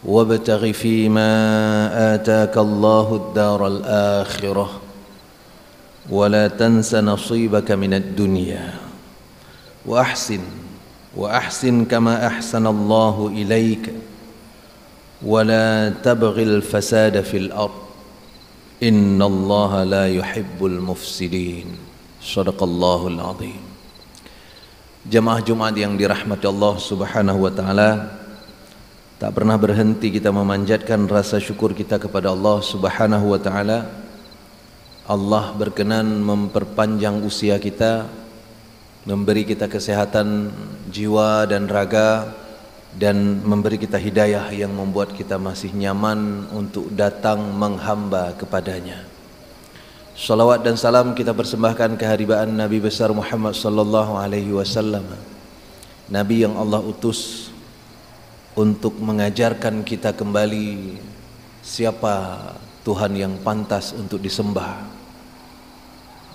وابتغ فيما آتاك الله الدار الآخرة ولا تنس نصيبك من الدنيا وأحسن كما أحسن الله إليك ولا تبغ الفساد في الأرض إن الله لا يحب المفسدين صدق الله العظيم. Jamaah Jumat yang dirahmati Allah Subhanahu wa taala, tak pernah berhenti kita memanjatkan rasa syukur kita kepada Allah Subhanahu wa taala. Allah berkenan memperpanjang usia kita, memberi kita kesehatan jiwa dan raga, dan memberi kita hidayah yang membuat kita masih nyaman untuk datang menghamba kepadanya. Salawat dan salam kita persembahkan keharibaan Nabi besar Muhammad sallallahu alaihi wasallam, Nabi yang Allah utus untuk mengajarkan kita kembali siapa Tuhan yang pantas untuk disembah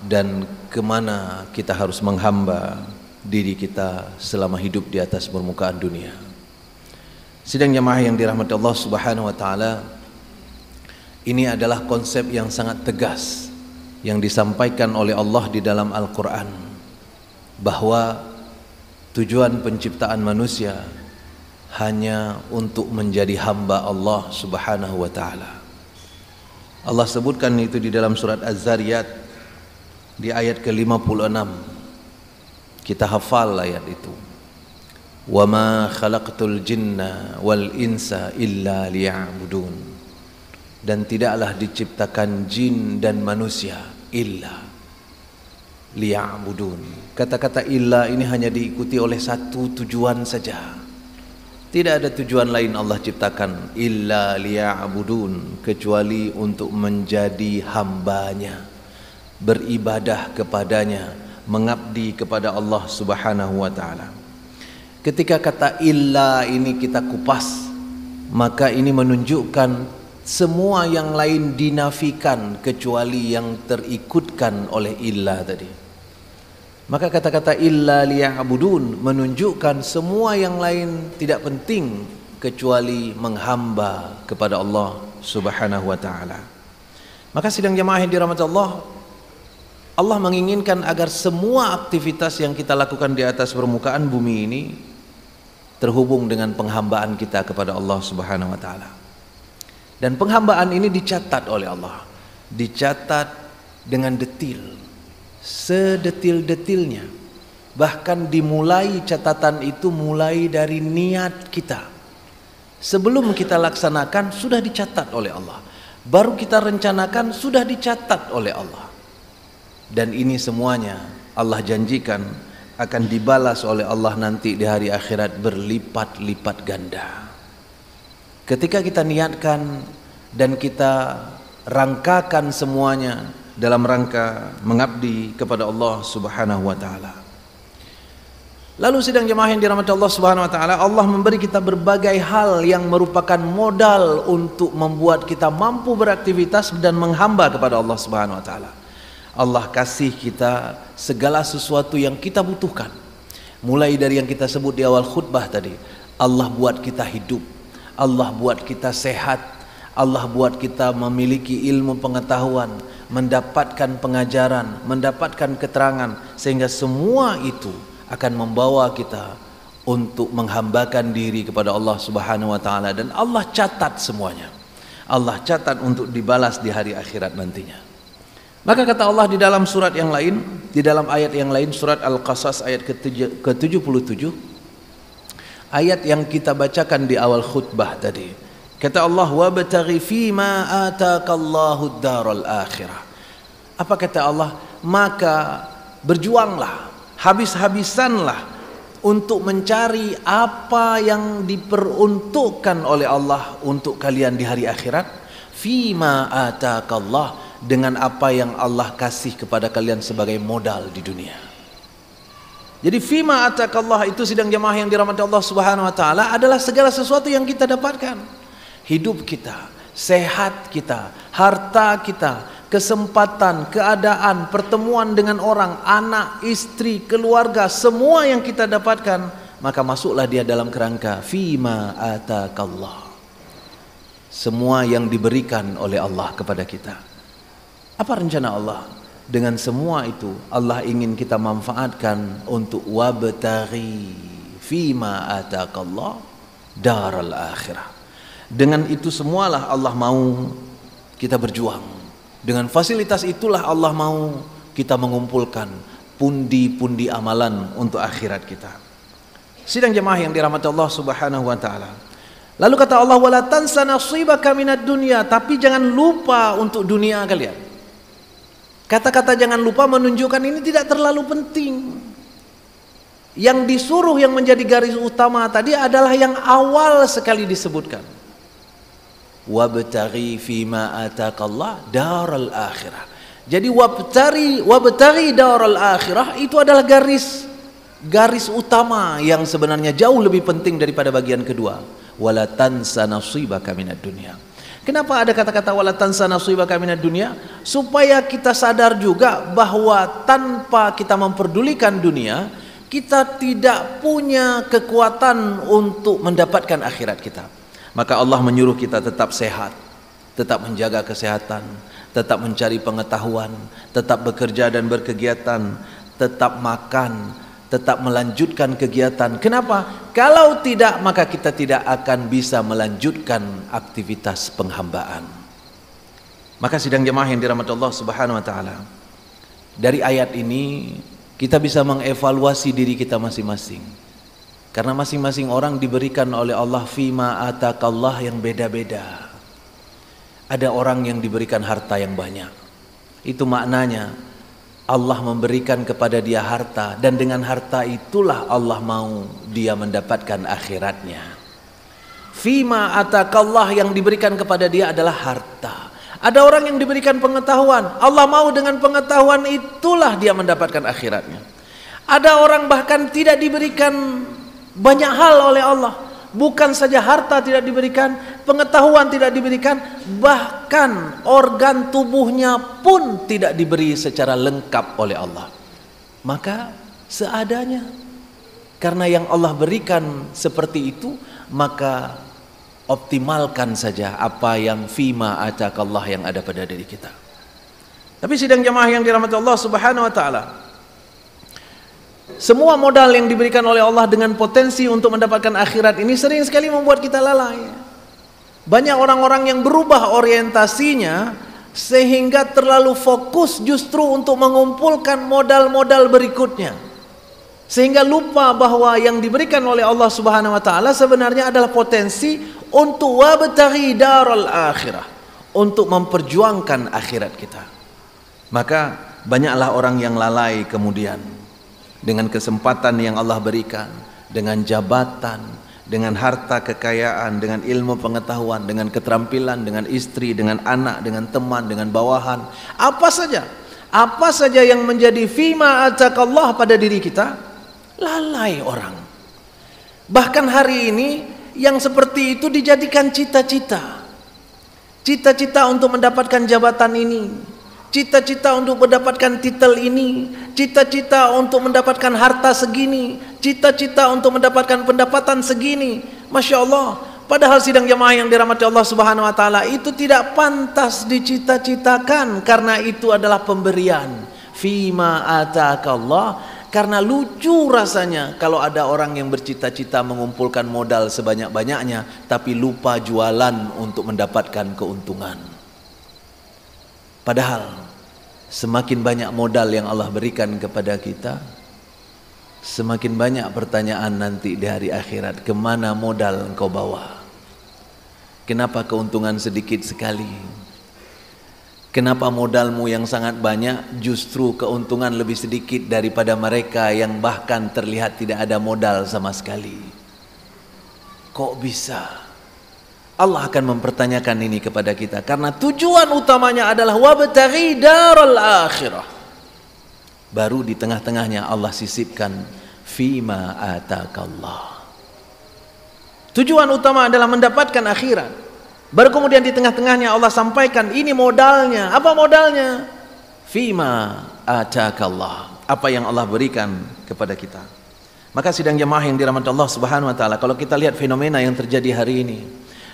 dan kemana kita harus menghamba diri kita selama hidup di atas permukaan dunia. Sidang jamaah yang dirahmati Allah Subhanahu wa taala, ini adalah konsep yang sangat tegas yang disampaikan oleh Allah di dalam Al-Quran, bahwa tujuan penciptaan manusia hanya untuk menjadi hamba Allah Subhanahu wa taala. Allah sebutkan itu di dalam surat Az-Zariyat di ayat ke-56. Kita hafal ayat itu. Wa ma khalaqtul jinna wal insa illa liya'budun. Dan tidaklah diciptakan jin dan manusia illa liya'budun. Kata-kata illa ini hanya diikuti oleh satu tujuan saja. Tidak ada tujuan lain Allah ciptakan illa liya'budun, kecuali untuk menjadi hambanya, beribadah kepadanya, mengabdi kepada Allah Subhanahu wa taala. Ketika kata illa ini kita kupas, maka ini menunjukkan semua yang lain dinafikan kecuali yang terikutkan oleh illa tadi. Maka kata-kata illa liya'budun menunjukkan semua yang lain tidak penting kecuali menghamba kepada Allah Subhanahu wa taala. Maka sidang jamaah yang dirahmati Allah, Allah menginginkan agar semua aktivitas yang kita lakukan di atas permukaan bumi ini terhubung dengan penghambaan kita kepada Allah Subhanahu wa taala. Dan penghambaan ini dicatat oleh Allah, dicatat dengan detil, sedetil-detilnya. Bahkan dimulai catatan itu mulai dari niat kita. Sebelum kita laksanakan sudah dicatat oleh Allah, baru kita rencanakan sudah dicatat oleh Allah. Dan ini semuanya Allah janjikan akan dibalas oleh Allah nanti di hari akhirat berlipat-lipat ganda. Ketika kita niatkan dan kita rangkakan semuanya dalam rangka mengabdi kepada Allah Subhanahu wa taala. Lalu sidang jemaah yang dirahmati Allah Subhanahu wa taala, Allah memberi kita berbagai hal yang merupakan modal untuk membuat kita mampu beraktivitas dan menghamba kepada Allah Subhanahu wa taala. Allah kasih kita segala sesuatu yang kita butuhkan. Mulai dari yang kita sebut di awal khutbah tadi, Allah buat kita hidup, Allah buat kita sehat, Allah buat kita memiliki ilmu pengetahuan, mendapatkan pengajaran, mendapatkan keterangan, sehingga semua itu akan membawa kita untuk menghambakan diri kepada Allah Subhanahu wa taala, dan Allah catat semuanya. Allah catat untuk dibalas di hari akhirat nantinya. Maka kata Allah di dalam surat yang lain, di dalam ayat yang lain, surat Al-Qasas ayat ke-77, ayat yang kita bacakan di awal khutbah tadi. Kata Allah, wabtaghi fima ataakallahu ad-daral akhirah. Apa kata Allah? Maka berjuanglah, habis-habisanlah untuk mencari apa yang diperuntukkan oleh Allah untuk kalian di hari akhirat. Fima ataakallah, dengan apa yang Allah kasih kepada kalian sebagai modal di dunia. Jadi fima ataakallah itu, sidang jamaah yang dirahmati Allah Subhanahu wa taala, adalah segala sesuatu yang kita dapatkan. Hidup kita, sehat kita, harta kita, kesempatan, keadaan, pertemuan dengan orang, anak, istri, keluarga, semua yang kita dapatkan maka masuklah dia dalam kerangka fima atakallah. Semua yang diberikan oleh Allah kepada kita. Apa rencana Allah? Dengan semua itu Allah ingin kita manfaatkan untuk wabtaghi fima atakallah daral akhirah. Dengan itu semualah Allah mau kita berjuang. Dengan fasilitas itulah Allah mau kita mengumpulkan pundi-pundi amalan untuk akhirat kita. Sidang jemaah yang dirahmati Allah Subhanahu wa taala. Lalu kata Allah, wala tansa nasibaka minad dunya, tapi jangan lupa untuk dunia kalian. Kata-kata jangan lupa menunjukkan ini tidak terlalu penting. Yang disuruh yang menjadi garis utama tadi adalah yang awal sekali disebutkan. Wabtaghi fima ataqallah daral akhirah. Jadi wabtaghi daral akhirah itu adalah garis utama yang sebenarnya jauh lebih penting daripada bagian kedua. Wala tansa nasibaka minad dunya. Kenapa ada kata-kata wala tansa nasibaka minad dunya? Supaya kita sadar juga bahwa tanpa kita memperdulikan dunia, kita tidak punya kekuatan untuk mendapatkan akhirat kita. Maka Allah menyuruh kita tetap sehat, tetap menjaga kesehatan, tetap mencari pengetahuan, tetap bekerja dan berkegiatan, tetap makan, tetap melanjutkan kegiatan. Kenapa? Kalau tidak, maka kita tidak akan bisa melanjutkan aktivitas penghambaan. Maka sidang jemaah yang dirahmati Allah Subhanahu wa taala, dari ayat ini kita bisa mengevaluasi diri kita masing-masing. Karena masing-masing orang diberikan oleh Allah fima atakallah yang beda-beda. Ada orang yang diberikan harta yang banyak. Itu maknanya Allah memberikan kepada dia harta, dan dengan harta itulah Allah mau dia mendapatkan akhiratnya. Fima atakallah yang diberikan kepada dia adalah harta. Ada orang yang diberikan pengetahuan, Allah mau dengan pengetahuan itulah dia mendapatkan akhiratnya. Ada orang bahkan tidak diberikan banyak hal oleh Allah, bukan saja harta tidak diberikan, pengetahuan tidak diberikan, bahkan organ tubuhnya pun tidak diberi secara lengkap oleh Allah. Maka seadanya, karena yang Allah berikan seperti itu, maka optimalkan saja apa yang fima atakallah yang ada pada diri kita. Tapi sidang jemaah yang dirahmati Allah Subhanahu wa taala, semua modal yang diberikan oleh Allah dengan potensi untuk mendapatkan akhirat ini sering sekali membuat kita lalai. Banyak orang-orang yang berubah orientasinya sehingga terlalu fokus justru untuk mengumpulkan modal-modal berikutnya, sehingga lupa bahwa yang diberikan oleh Allah Subhanahu wa taala sebenarnya adalah potensi untuk wabtaghi daral akhirah, untuk memperjuangkan akhirat kita. Maka banyaklah orang yang lalai kemudian dengan kesempatan yang Allah berikan, dengan jabatan, dengan harta kekayaan, dengan ilmu pengetahuan, dengan keterampilan, dengan istri, dengan anak, dengan teman, dengan bawahan, apa saja yang menjadi fima atakallah pada diri kita, lalai orang. Bahkan hari ini yang seperti itu dijadikan cita-cita. Cita-cita untuk mendapatkan jabatan ini, cita-cita untuk mendapatkan titel ini, cita-cita untuk mendapatkan harta segini, cita-cita untuk mendapatkan pendapatan segini. Masya Allah. Padahal sidang jemaah yang dirahmati Allah Subhanahu wa taala, itu tidak pantas dicita-citakan, karena itu adalah pemberian fima atakallah. Karena lucu rasanya kalau ada orang yang bercita-cita mengumpulkan modal sebanyak-banyaknya tapi lupa jualan untuk mendapatkan keuntungan. Padahal semakin banyak modal yang Allah berikan kepada kita, semakin banyak pertanyaan nanti di hari akhirat. Kemana modal engkau bawa? Kenapa keuntungan sedikit sekali? Kenapa modalmu yang sangat banyak justru keuntungan lebih sedikit daripada mereka yang bahkan terlihat tidak ada modal sama sekali? Kok bisa? Allah akan mempertanyakan ini kepada kita, karena tujuan utamanya adalah wabtaghi daral akhirah. Baru di tengah-tengahnya Allah sisipkan fima atakallah. Tujuan utama adalah mendapatkan akhirat. Baru kemudian di tengah-tengahnya Allah sampaikan ini modalnya. Apa modalnya? Fima atakallah. Apa yang Allah berikan kepada kita. Maka sidang jemaah yang dirahmati Allah Subhanahu wa taala, kalau kita lihat fenomena yang terjadi hari ini,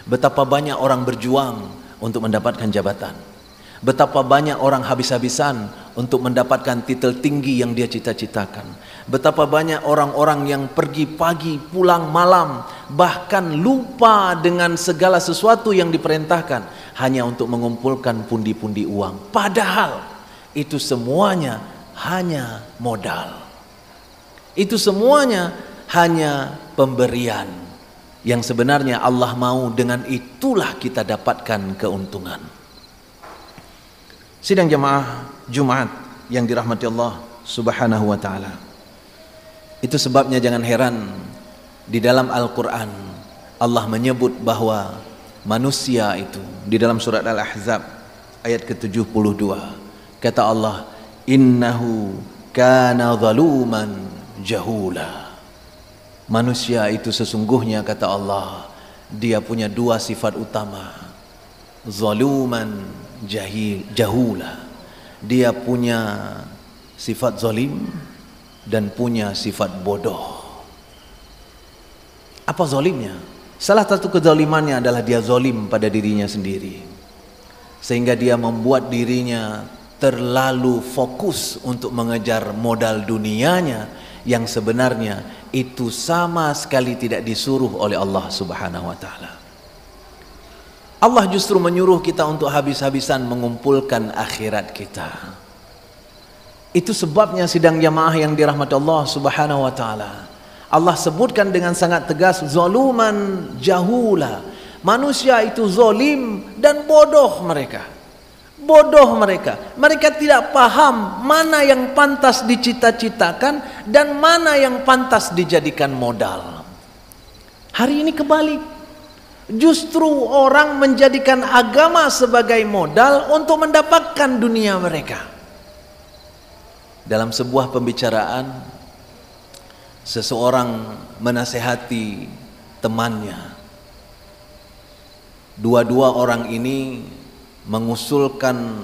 betapa banyak orang berjuang untuk mendapatkan jabatan. Betapa banyak orang habis-habisan untuk mendapatkan titel tinggi yang dia cita-citakan. Betapa banyak orang-orang yang pergi pagi pulang malam, bahkan lupa dengan segala sesuatu yang diperintahkan hanya untuk mengumpulkan pundi-pundi uang. Padahal itu semuanya hanya modal. Itu semuanya hanya pemberian yang sebenarnya Allah mau dengan itulah kita dapatkan keuntungan. Sidang jemaah Jumat yang dirahmati Allah Subhanahu wa taala. Itu sebabnya jangan heran di dalam Al-Qur'an Allah menyebut bahwa manusia itu di dalam surat Al-Ahzab ayat ke-72 kata Allah, innahu kana zaluman jahula. Manusia itu sesungguhnya kata Allah, dia punya dua sifat utama, zaluman jahula. Dia punya sifat zalim dan punya sifat bodoh. Apa zalimnya? Salah satu kezalimannya adalah dia zalim pada dirinya sendiri, sehingga dia membuat dirinya terlalu fokus untuk mengejar modal dunianya yang sebenarnya itu sama sekali tidak disuruh oleh Allah Subhanahu wa taala. Allah justru menyuruh kita untuk habis-habisan mengumpulkan akhirat kita. Itu sebabnya sidang jamaah yang dirahmati Allah Subhanahu wa taala, Allah sebutkan dengan sangat tegas zaluman jahula. Manusia itu zalim dan bodoh mereka. Bodoh mereka. Mereka tidak paham mana yang pantas dicita-citakan dan mana yang pantas dijadikan modal. Hari ini kebalik. Justru orang menjadikan agama sebagai modal untuk mendapatkan dunia mereka. Dalam sebuah pembicaraan, seseorang menasehati temannya. Dua-dua orang ini mengusulkan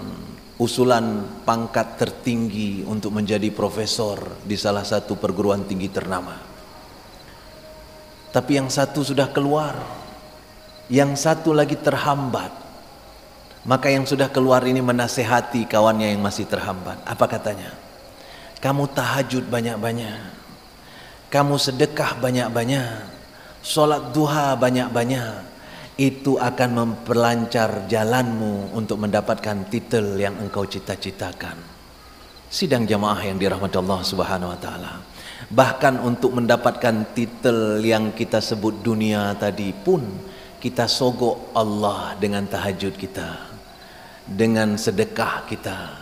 usulan pangkat tertinggi untuk menjadi profesor di salah satu perguruan tinggi ternama. Tapi yang satu sudah keluar, yang satu lagi terhambat. Maka yang sudah keluar ini menasehati kawannya yang masih terhambat. Apa katanya? Kamu tahajud banyak-banyak, kamu sedekah banyak-banyak, sholat duha banyak-banyak, itu akan memperlancar jalanmu untuk mendapatkan titel yang engkau cita-citakan. Sidang jamaah yang dirahmati Allah Subhanahu wa taala, bahkan untuk mendapatkan titel yang kita sebut dunia tadi pun kita sogok Allah dengan tahajud kita, dengan sedekah kita.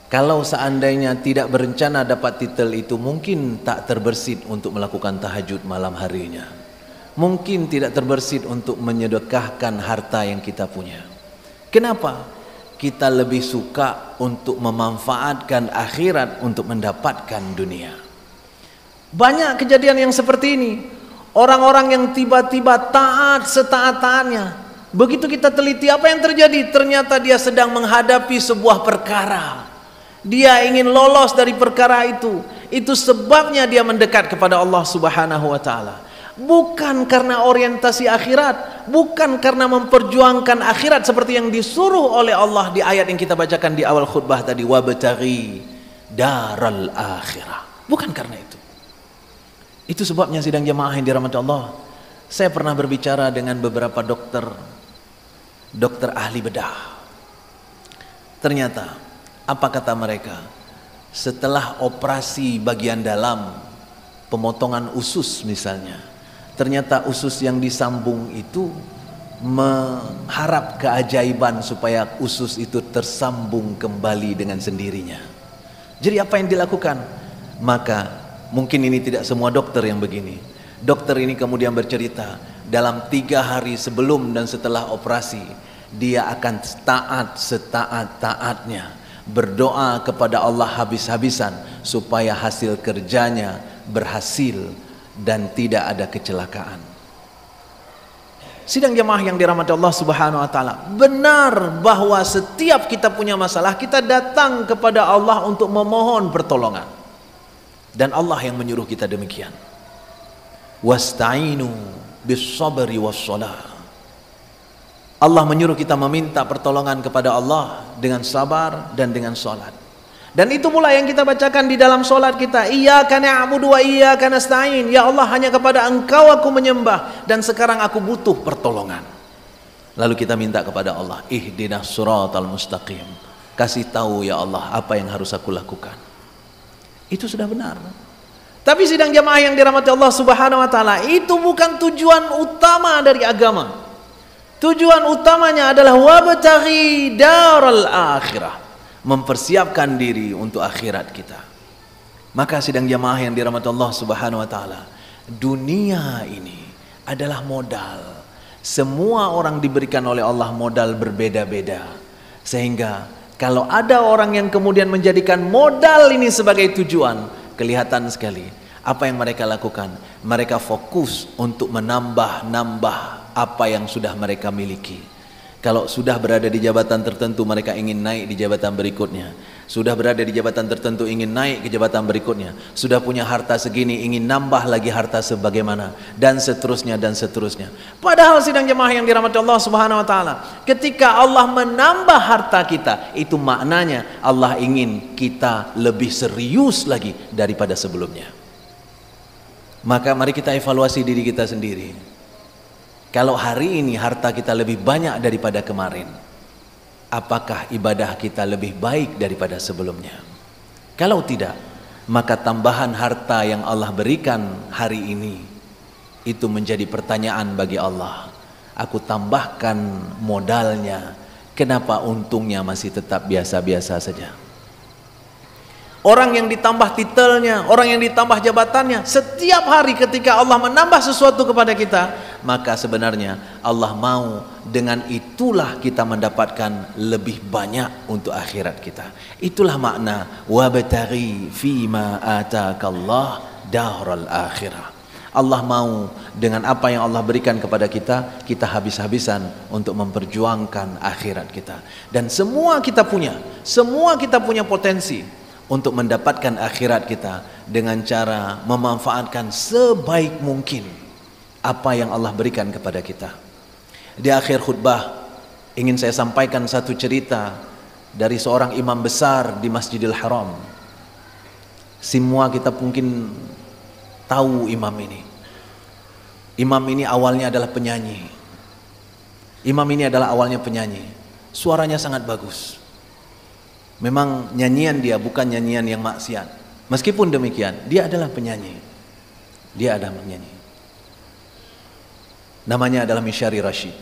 Kalau seandainya tidak berencana dapat titel itu, mungkin tak terbersit untuk melakukan tahajud malam harinya. Mungkin tidak terbersit untuk menyedekahkan harta yang kita punya. Kenapa? Kita lebih suka untuk memanfaatkan akhirat untuk mendapatkan dunia. Banyak kejadian yang seperti ini. Orang-orang yang tiba-tiba taat setaat-taatnya. Begitu kita teliti apa yang terjadi, ternyata dia sedang menghadapi sebuah perkara. Dia ingin lolos dari perkara itu. Itu sebabnya dia mendekat kepada Allah Subhanahu wa taala. Bukan karena orientasi akhirat, bukan karena memperjuangkan akhirat seperti yang disuruh oleh Allah di ayat yang kita bacakan di awal khutbah tadi, wabtaghi daral akhirah. Bukan karena itu. Itu sebabnya sidang jamaah yang dirahmati Allah, saya pernah berbicara dengan beberapa dokter ahli bedah. Ternyata apa kata mereka? Setelah operasi bagian dalam, pemotongan usus misalnya, ternyata usus yang disambung itu mengharap keajaiban supaya usus itu tersambung kembali dengan sendirinya. Jadi apa yang dilakukan? Maka mungkin ini tidak semua dokter yang begini. Dokter ini kemudian bercerita, dalam 3 hari sebelum dan setelah operasi, dia akan taat setaat-taatnya, berdoa kepada Allah habis-habisan supaya hasil kerjanya berhasil dan tidak ada kecelakaan. Sidang jamaah yang dirahmati Allah Subhanahu wa taala, benar bahwa setiap kita punya masalah, kita datang kepada Allah untuk memohon pertolongan. Dan Allah yang menyuruh kita demikian. Wasta'inu bis-sabri was-shalah. Allah menyuruh kita meminta pertolongan kepada Allah dengan sabar dan dengan salat. Dan itu pula yang kita bacakan di dalam salat kita. Iyyaka na'budu wa iyyaka nasta'in. Ya Allah, hanya kepada Engkau aku menyembah dan sekarang aku butuh pertolongan. Lalu kita minta kepada Allah, ihdinas siratal mustaqim. Kasih tahu ya Allah apa yang harus aku lakukan. Itu sudah benar. Tapi sidang jamaah yang dirahmati Allah Subhanahu wa taala, itu bukan tujuan utama dari agama. Tujuan utamanya adalah wabtaghi daral akhirah, mempersiapkan diri untuk akhirat kita. Maka sidang jamaah yang dirahmati Allah Subhanahu wa taala, dunia ini adalah modal. Semua orang diberikan oleh Allah modal berbeda-beda. Sehingga kalau ada orang yang kemudian menjadikan modal ini sebagai tujuan, kelihatan sekali apa yang mereka lakukan. Mereka fokus untuk menambah-nambah apa yang sudah mereka miliki. Kalau sudah berada di jabatan tertentu, mereka ingin naik di jabatan berikutnya. Sudah berada di jabatan tertentu, ingin naik ke jabatan berikutnya. Sudah punya harta segini, ingin nambah lagi harta sebagaimana, dan seterusnya dan seterusnya. Padahal sidang jemaah yang dirahmati Allah Subhanahu wa taala, ketika Allah menambah harta kita, itu maknanya Allah ingin kita lebih serius lagi daripada sebelumnya. Maka mari kita evaluasi diri kita sendiri. Kalau hari ini harta kita lebih banyak daripada kemarin, apakah ibadah kita lebih baik daripada sebelumnya? Kalau tidak, maka tambahan harta yang Allah berikan hari ini itu menjadi pertanyaan bagi Allah. Aku tambahkan modalnya, kenapa untungnya masih tetap biasa-biasa saja? Orang yang ditambah titelnya, orang yang ditambah jabatannya, setiap hari ketika Allah menambah sesuatu kepada kita, maka sebenarnya Allah mau dengan itulah kita mendapatkan lebih banyak untuk akhirat kita. Itulah makna wabtaghi fima atakallah daral akhirah. Allah mau dengan apa yang Allah berikan kepada kita, kita habis-habisan untuk memperjuangkan akhirat kita. Dan semua kita punya potensi untuk mendapatkan akhirat kita dengan cara memanfaatkan sebaik mungkin apa yang Allah berikan kepada kita. Di akhir khutbah ingin saya sampaikan satu cerita dari seorang imam besar di Masjidil Haram. Semua kita mungkin tahu imam ini. Imam ini awalnya adalah penyanyi. Suaranya sangat bagus. Memang nyanyian dia bukan nyanyian yang maksiat. Meskipun demikian, dia adalah penyanyi. Namanya adalah Misyari Rashid.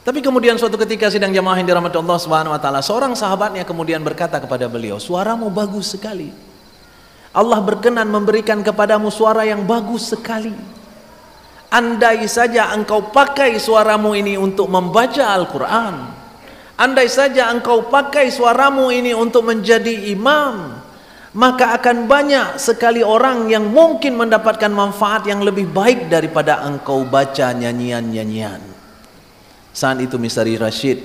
Tapi kemudian suatu ketika sidang jamaah yang dirahmati Allah Subhanahu wa taala, seorang sahabatnya kemudian berkata kepada beliau, "Suaramu bagus sekali. Allah berkenan memberikan kepadamu suara yang bagus sekali. Andai saja engkau pakai suaramu ini untuk membaca Al-Quran, andai saja engkau pakai suaramu ini untuk menjadi imam, maka akan banyak sekali orang yang mungkin mendapatkan manfaat yang lebih baik daripada engkau baca nyanyian-nyanyian." Saat itu Misyari Rashid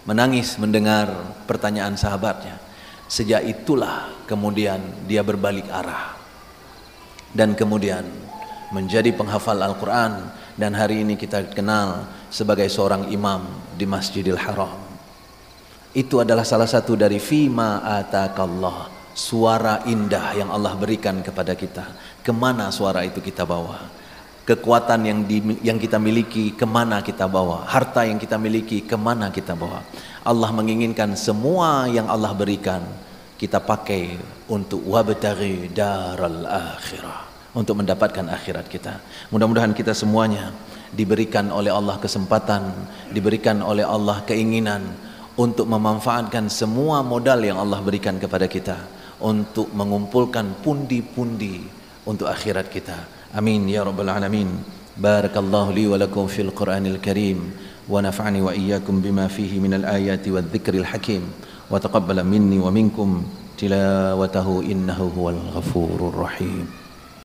menangis mendengar pertanyaan sahabatnya. Sejak itulah kemudian dia berbalik arah dan kemudian menjadi penghafal Al-Quran, dan hari ini kita kenal sebagai seorang imam di Masjidil Haram. Itu adalah salah satu dari fima atakallah, suara indah yang Allah berikan kepada kita. Kemana suara itu kita bawa? Kekuatan yang kita miliki kemana kita bawa? Harta yang kita miliki kemana kita bawa? Allah menginginkan semua yang Allah berikan kita pakai untuk wabtaghi daral akhirah, untuk mendapatkan akhirat kita. Mudah-mudahan kita semuanya diberikan oleh Allah kesempatan, diberikan oleh Allah keinginan untuk memanfaatkan semua modal yang Allah berikan kepada kita untuk mengumpulkan pundi-pundi untuk akhirat kita. Amin ya rabbal alamin. Barakallahu li wa lakum fil Qur'anil Karim wa nafa'ani wa iyyakum bima fihi minal ayati wadh-dhikril hakim wa taqabbala minni wa minkum tilawatahu innahu huwal ghafurur rahim.